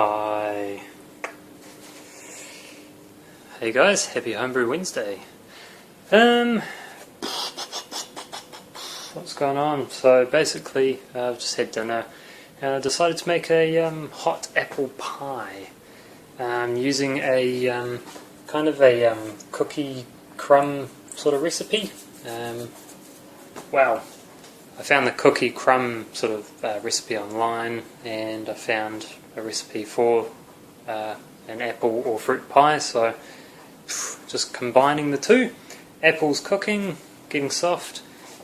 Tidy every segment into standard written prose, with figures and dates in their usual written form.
Hi. Hey guys, happy Homebrew Wednesday. What's going on? So basically, I've just had dinner and I decided to make a hot apple pie using a kind of a cookie crumb sort of recipe. Wow. I found the cookie crumb sort of recipe online, and I found a recipe for an apple or fruit pie, so just combining the two. Apple's cooking, getting soft,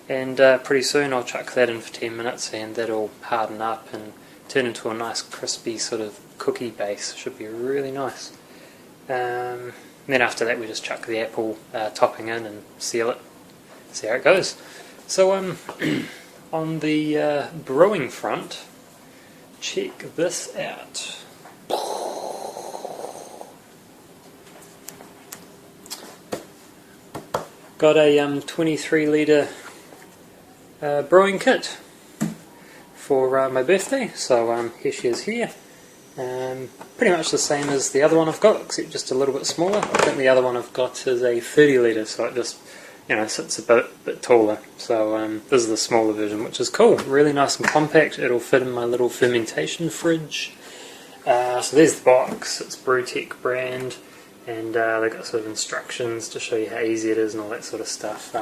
and pretty soon I'll chuck that in for 10 minutes and that'll harden up and turn into a nice crispy sort of cookie base. Should be really nice. Then after that we just chuck the apple topping in and seal it, see how it goes. So on the brewing front, check this out. Got a 23 litre brewing kit for my birthday, so here she is here. Pretty much the same as the other one I've got, except just a little bit smaller. I think the other one I've got is a 30 litre, so it just sits a bit taller. So this is the smaller version, which is cool. Really nice and compact. It'll fit in my little fermentation fridge. So there's the box. It's Brewtech brand. And they've got sort of instructions to show you how easy it is and all that sort of stuff.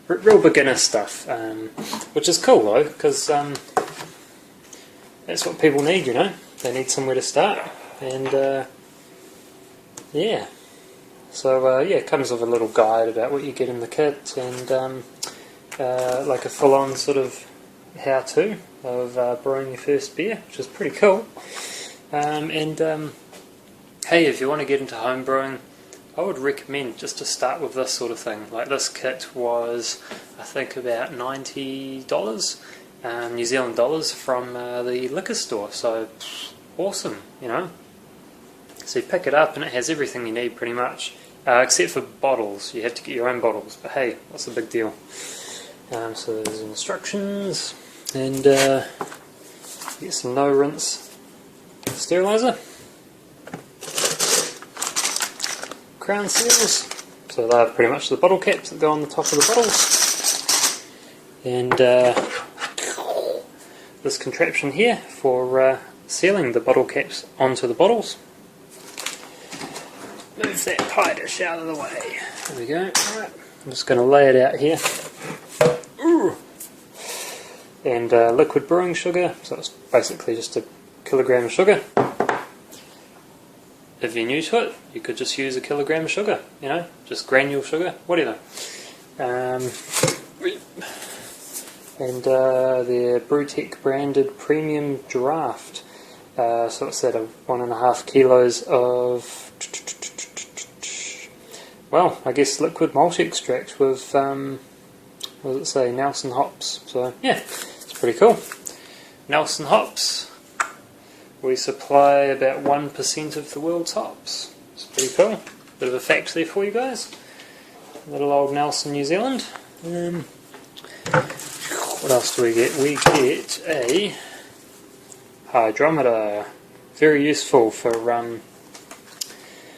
Real beginner stuff, which is cool though, because that's what people need, They need somewhere to start. And yeah. So yeah, it comes with a little guide about what you get in the kit, and like a full-on sort of how-to of brewing your first beer, which is pretty cool. Hey, if you want to get into home brewing, I would recommend just to start with this sort of thing. Like this kit was, I think, about $90 New Zealand dollars from the liquor store. So awesome, So you pick it up and it has everything you need pretty much, except for bottles. You have to get your own bottles, but hey, what's the big deal? So there's instructions, and get some no rinse sterilizer. Crown seals, so they're pretty much the bottle caps that go on the top of the bottles, and this contraption here for sealing the bottle caps onto the bottles. Move that pie dish out of the way. There we go. Alright, I'm just going to lay it out here. Ooh. And liquid brewing sugar, so it's basically just a kilogram of sugar. If you're new to it, you could just use a kilogram of sugar, just granule sugar, whatever. And the Brewtech branded premium draft. So it's at 1.5 kilos of, well, I guess liquid malt extract with, what does it say, Nelson hops. So yeah, it's pretty cool. Nelson hops. We supply about 1% of the world's hops. It's pretty cool. Bit of a fact there for you guys. Little old Nelson, New Zealand. What else do we get? We get a hydrometer. Very useful for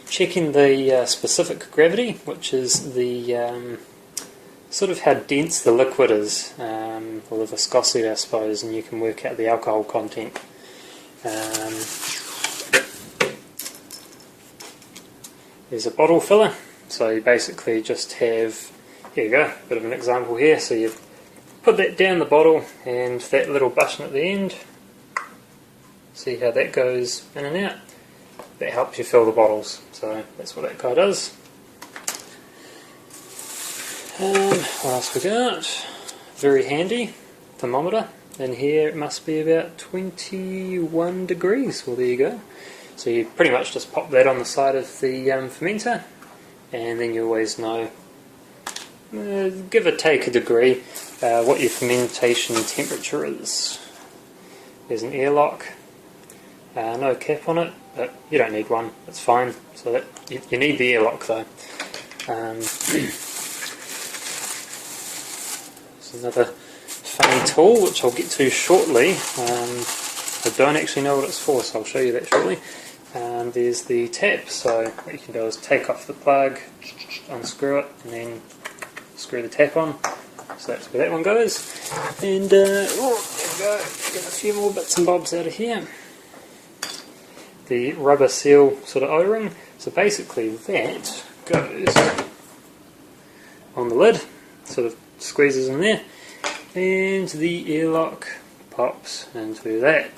checking the specific gravity, which is the sort of how dense the liquid is, or the viscosity, I suppose, and you can work out the alcohol content. There's a bottle filler, so you basically just have, here you go, bit of an example here, so you put that down the bottle and that little button at the end, see how that goes in and out, that helps you fill the bottles, so that's what that guy does. What else we got? Very handy thermometer. And here it must be about 21 degrees. Well, there you go. So you pretty much just pop that on the side of the fermenter, and then you always know, give or take a degree, what your fermentation temperature is. There's an airlock, no cap on it, but you don't need one, that's fine. So that you need the airlock though. There's another funny tool which I'll get to shortly. I don't actually know what it's for, so I'll show you that shortly. There's the tap, so what you can do is take off the plug, unscrew it, and then screw the tap on. So that's where that one goes. And there we go, get a few more bits and bobs out of here. The rubber seal sort of O-ring, so basically that goes on the lid, sort of squeezes in there, and the airlock pops into that,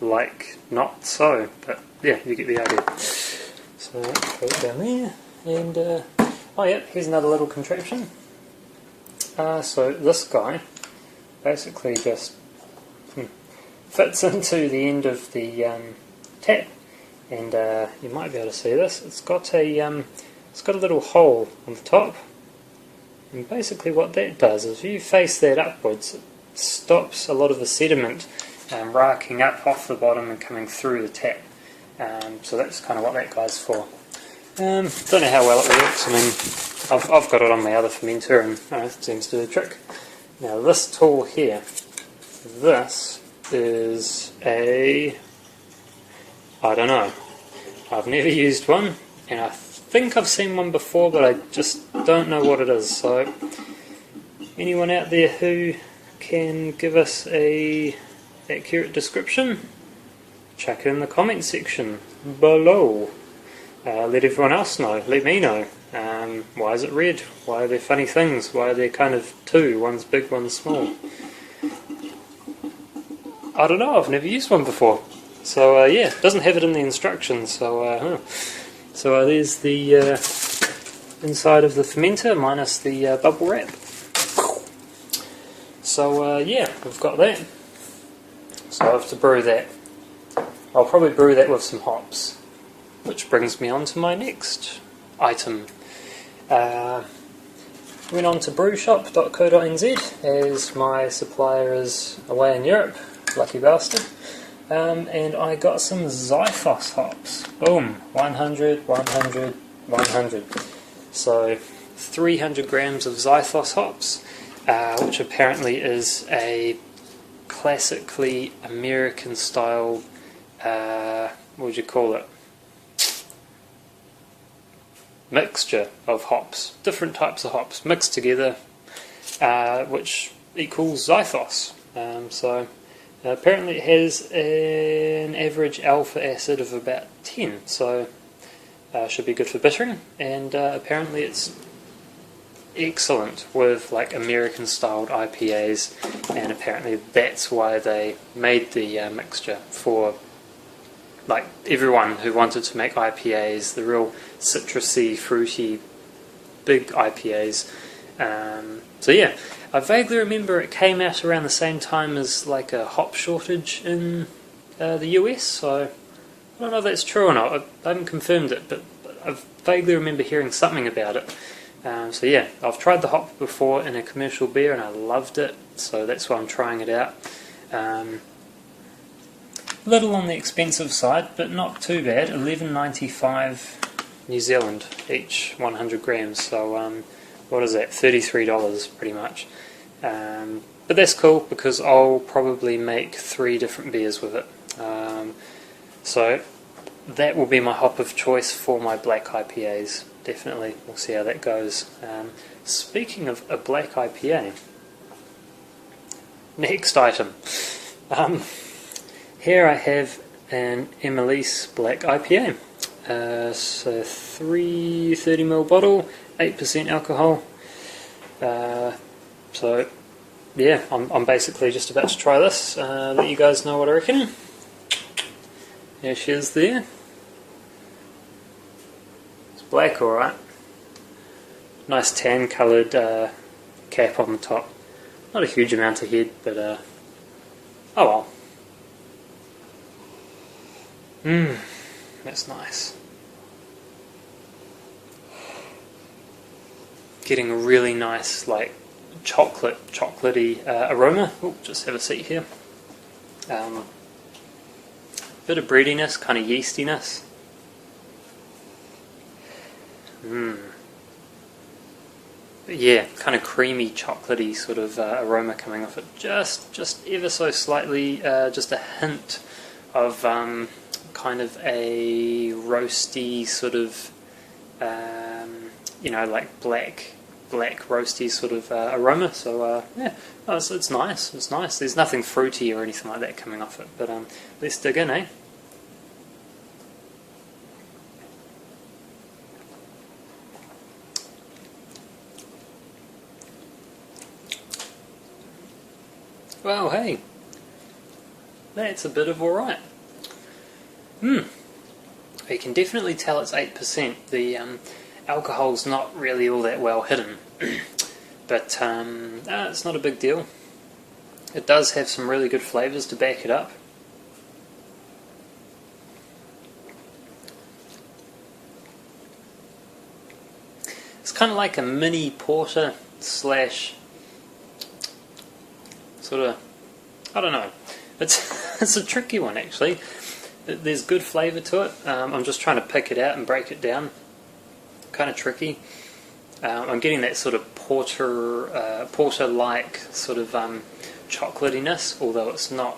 like not so, but yeah, you get the idea. So put it down there, and oh yeah, here's another little contraption. So this guy basically just fits into the end of the tap, and you might be able to see this. It's got a little hole on the top, and basically what that does is if you face that upwards, it stops a lot of the sediment racking up off the bottom and coming through the tap. So that's kind of what that guy's for. Don't know how well it works. I mean, I've got it on my other fermenter, and it seems to do the trick. Now this tool here, this is a, I don't know, I've never used one, and I think I've seen one before, but I just don't know what it is. So anyone out there who can give us a accurate description, chuck it in the comment section below. Let everyone else know, let me know. Why is it red? Why are there funny things? Why are there kind of two? One's big, one's small. I don't know, I've never used one before. So yeah, it doesn't have it in the instructions. So there's the inside of the fermenter minus the bubble wrap. So yeah, we've got that. So I have to brew that. I'll probably brew that with some hops, which brings me on to my next item. Went on to brewshop.co.nz as my supplier is away in Europe, lucky bastard, and I got some Zythos hops. Boom, 100, 100, 100. So 300 grams of Zythos hops, which apparently is a classically American style, what would you call it? Mixture of hops, different types of hops mixed together, which equals Zythos. So apparently it has an average alpha acid of about 10, so should be good for bittering, and apparently it's excellent with like American styled IPAs, and apparently that's why they made the mixture for like everyone who wanted to make IPAs, the real citrusy, fruity, big IPAs. So yeah, I vaguely remember it came out around the same time as like a hop shortage in the US, so I don't know if that's true or not. I haven't confirmed it, but I vaguely remember hearing something about it. So yeah, I've tried the hop before in a commercial beer and I loved it, so that's why I'm trying it out. Little on the expensive side, but not too bad. $11.95 New Zealand each 100 grams. So what is that? $33 pretty much. But that's cool because I'll probably make 3 different beers with it. So that will be my hop of choice for my black IPAs. Definitely, we'll see how that goes. Speaking of a black IPA, next item. Here I have an Emily's Black IPA. So 330ml bottle, 8% alcohol. So yeah, I'm basically just about to try this. Let you guys know what I reckon. There she is there. It's black, alright. Nice tan coloured cap on the top. Not a huge amount of head, but oh well. That's nice. Getting a really nice, like, chocolatey aroma. Oh, just have a seat here. Bit of breadiness, kind of yeastiness. But yeah, kind of creamy, chocolatey sort of aroma coming off it. Just ever so slightly, just a hint of kind of a roasty sort of, you know, like black roasty sort of aroma. So yeah, oh, it's nice. It's nice. There's nothing fruity or anything like that coming off it. But let's dig in, eh? Well, hey, that's a bit of alright. You can definitely tell it's 8%. The alcohol's not really all that well hidden, but it's not a big deal. It does have some really good flavours to back it up. It's kind of like a mini porter slash sort of, I don't know, it's a tricky one actually. There's good flavour to it. I'm just trying to pick it out and break it down. Kind of tricky. I'm getting that sort of porter-like sort of chocolatiness, although it's not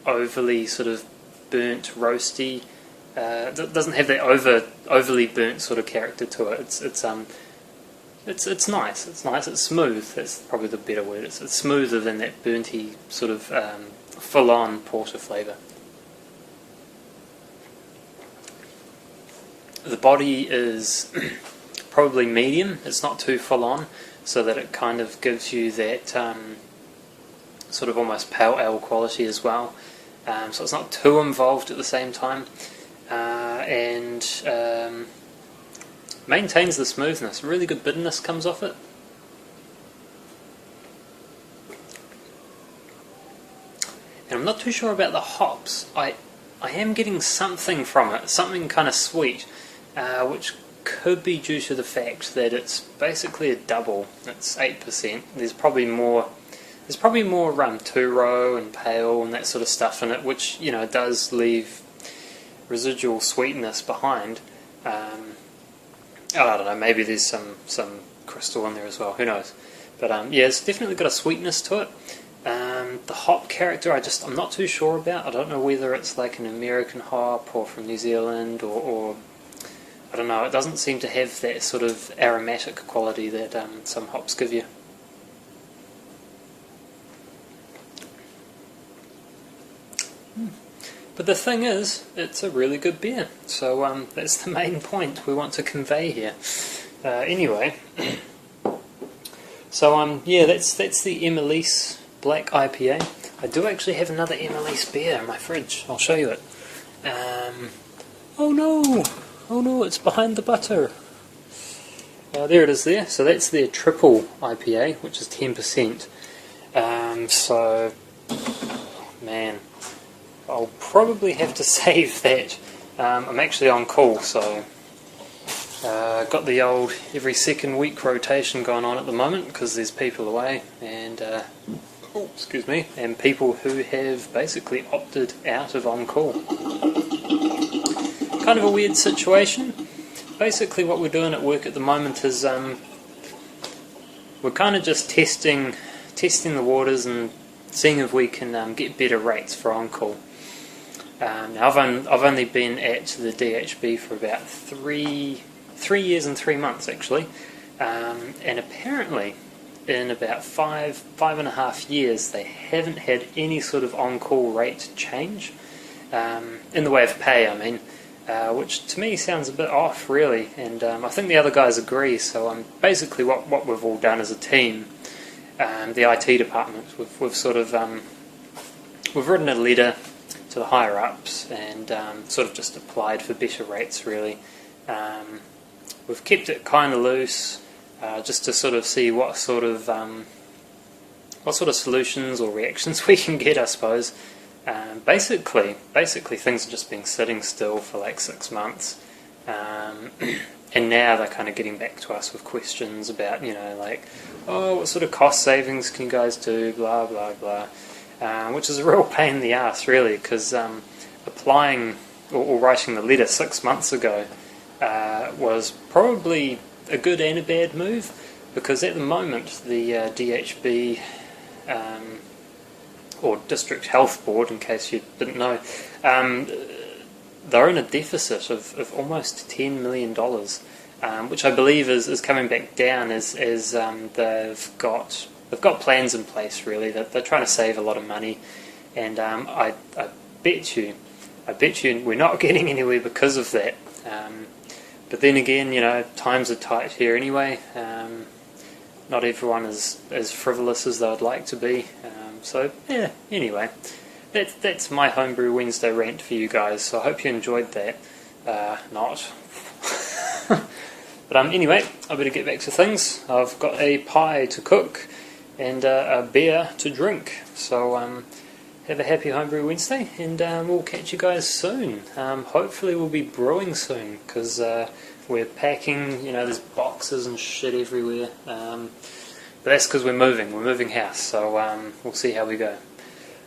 overly sort of burnt, roasty. It doesn't have that overly burnt sort of character to it. It's nice. It's nice. It's smooth. That's probably the better word. It's smoother than that burnty sort of full-on porter flavour. The body is probably medium. It's not too full-on, so that it kind of gives you that sort of almost pale ale quality as well. So it's not too involved at the same time, and maintains the smoothness. Really good bitterness comes off it. And I'm not too sure about the hops. I am getting something from it, something kind of sweet, which could be due to the fact that it's basically a double. It's 8%. There's probably more two-row and pale and that sort of stuff in it, which, you know, does leave residual sweetness behind. I don't know, maybe there's some crystal in there as well, who knows. But yeah, it's definitely got a sweetness to it. The hop character, I'm not too sure about. I don't know whether it's like an American hop or from New Zealand or I don't know. It doesn't seem to have that sort of aromatic quality that some hops give you. But the thing is, it's a really good beer, so that's the main point we want to convey here. Anyway, so yeah, that's the Emelisse Black IPA. I do actually have another Emelisse beer in my fridge. I'll show you it. Oh no, it's behind the butter. There it is there. So that's their triple IPA, which is 10%. So, man, I'll probably have to save that. I'm actually on call, so got the old every second week rotation going on at the moment because there's people away and excuse me, and people who have basically opted out of on call. Kind of a weird situation. Basically, what we're doing at work at the moment is we're kind of just testing the waters and seeing if we can get better rates for on call. Now I've only been at the DHB for about three years and 3 months actually, and apparently in about five and a half years they haven't had any sort of on-call rate change in the way of pay, I mean, which to me sounds a bit off really, and I think the other guys agree. So basically what we've all done as a team, the IT department, we've sort of we've written a letter to the higher ups and sort of just applied for better rates really. We've kept it kind of loose, just to sort of see what sort of solutions or reactions we can get, I suppose. Basically things have just been sitting still for like 6 months, and now they're kind of getting back to us with questions about, you know, like, oh, what sort of cost savings can you guys do, blah blah blah, which is a real pain in the ass really, because applying or writing the letter 6 months ago was probably a good and a bad move, because at the moment the DHB or District Health Board, in case you didn't know, they're in a deficit of almost $10 million, which I believe is coming back down as they've got plans in place, really, that they're trying to save a lot of money, and I bet you we're not getting anywhere because of that. But then again, times are tight here anyway. Not everyone is as frivolous as they would like to be. So yeah, anyway, that's my Homebrew Wednesday rant for you guys. So I hope you enjoyed that. Not. But anyway, I better get back to things. I've got a pie to cook and a beer to drink. So have a happy Homebrew Wednesday, and we'll catch you guys soon. Hopefully we'll be brewing soon, because we're packing, there's boxes and shit everywhere. But that's because we're moving house, so we'll see how we go.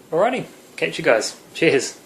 Alrighty, catch you guys. Cheers.